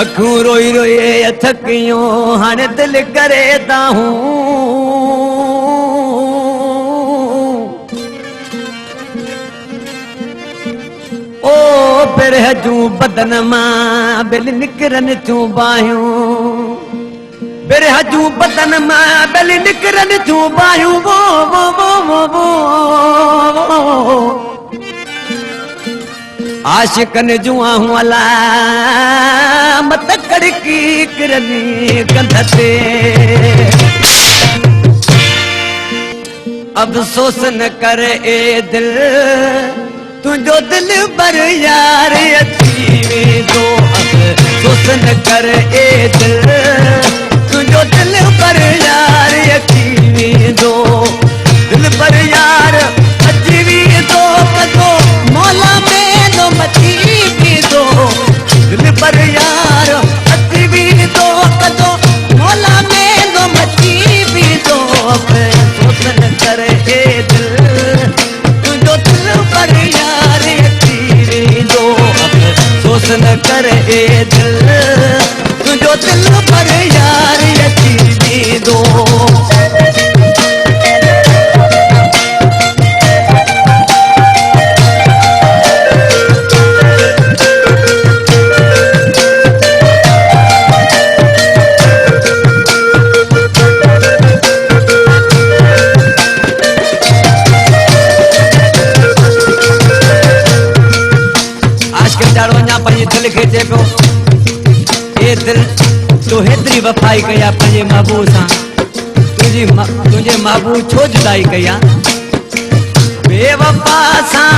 अखूं रोई रोई थकियूं हाणे दिल करे ता हूं ओ बिरह जूं बदन मां बिल निकरन थियूं बाहियूं बिरह जूं बदन मां बिल निकरन थियूं बाहियूं वो वो वो वो वो आशिकन जूं आहूं अला मत कड़की किरनी कंध ते अफ़सोस न कर ए दिल तुंहिंजो दिल बर यार अची वेंदो अफ़सोस न कर ए दिल तुंहिंजो दिल बर यार अची वेंदो दिल बर यार अची वेंदो कदो मौला में मची वेंदो दिल पर यार अची वेंदो कदो मौला में मची वेंदो अफ़सोस न कर ए दिल तुंहिंजो दिल पर यार अची वेंदो अफ़सोस न कर ए दिल तुंहिंजो दिल पर यार अची वेंदो दिल खे चए पियो ए दिल तूं हेतिरी वफ़ाई कया पंहिंजे महबूब सां तुंहिंजे महबूब छो जुदाई कया बेवफ़ा सां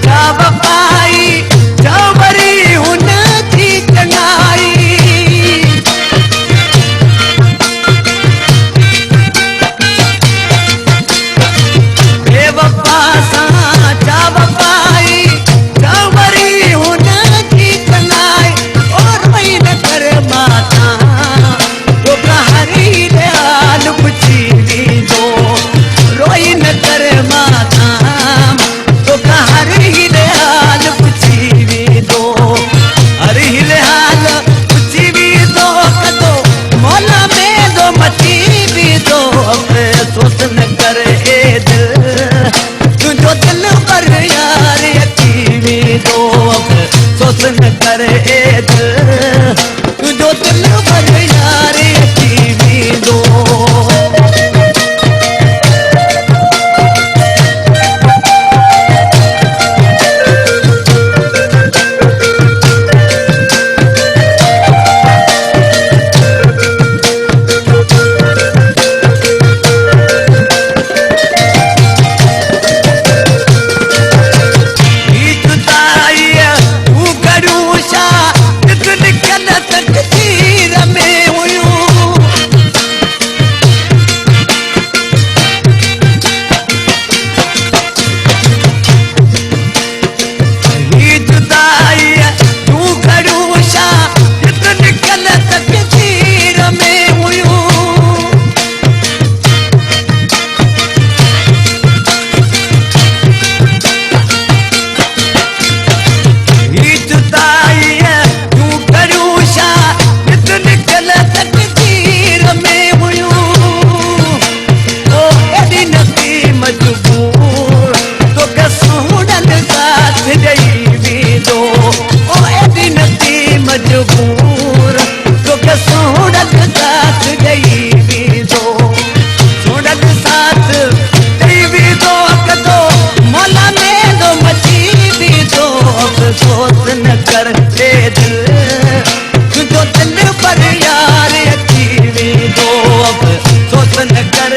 छा वफ़ाई छा वरी हुन जी चङाई बेवफ़ा सां छा वफ़ाई छा वरी हुन रोई न कर माता तो हर ही हाल पुछी वेंदो हर ही हाल पुछी वेंदो कदो मौला में दो मची वेंदो अफ़सोस न कर ए दिल तुंहिंजो दिल पर यार अची वेंदो अफ़सोस न कर ए दिल तुंहिंजो दिल पर यार अची वेंदो अफ़सोस न कर ए दिल तुंहिंजो दिल पर यार अची वेंदो अफ़सोस न कर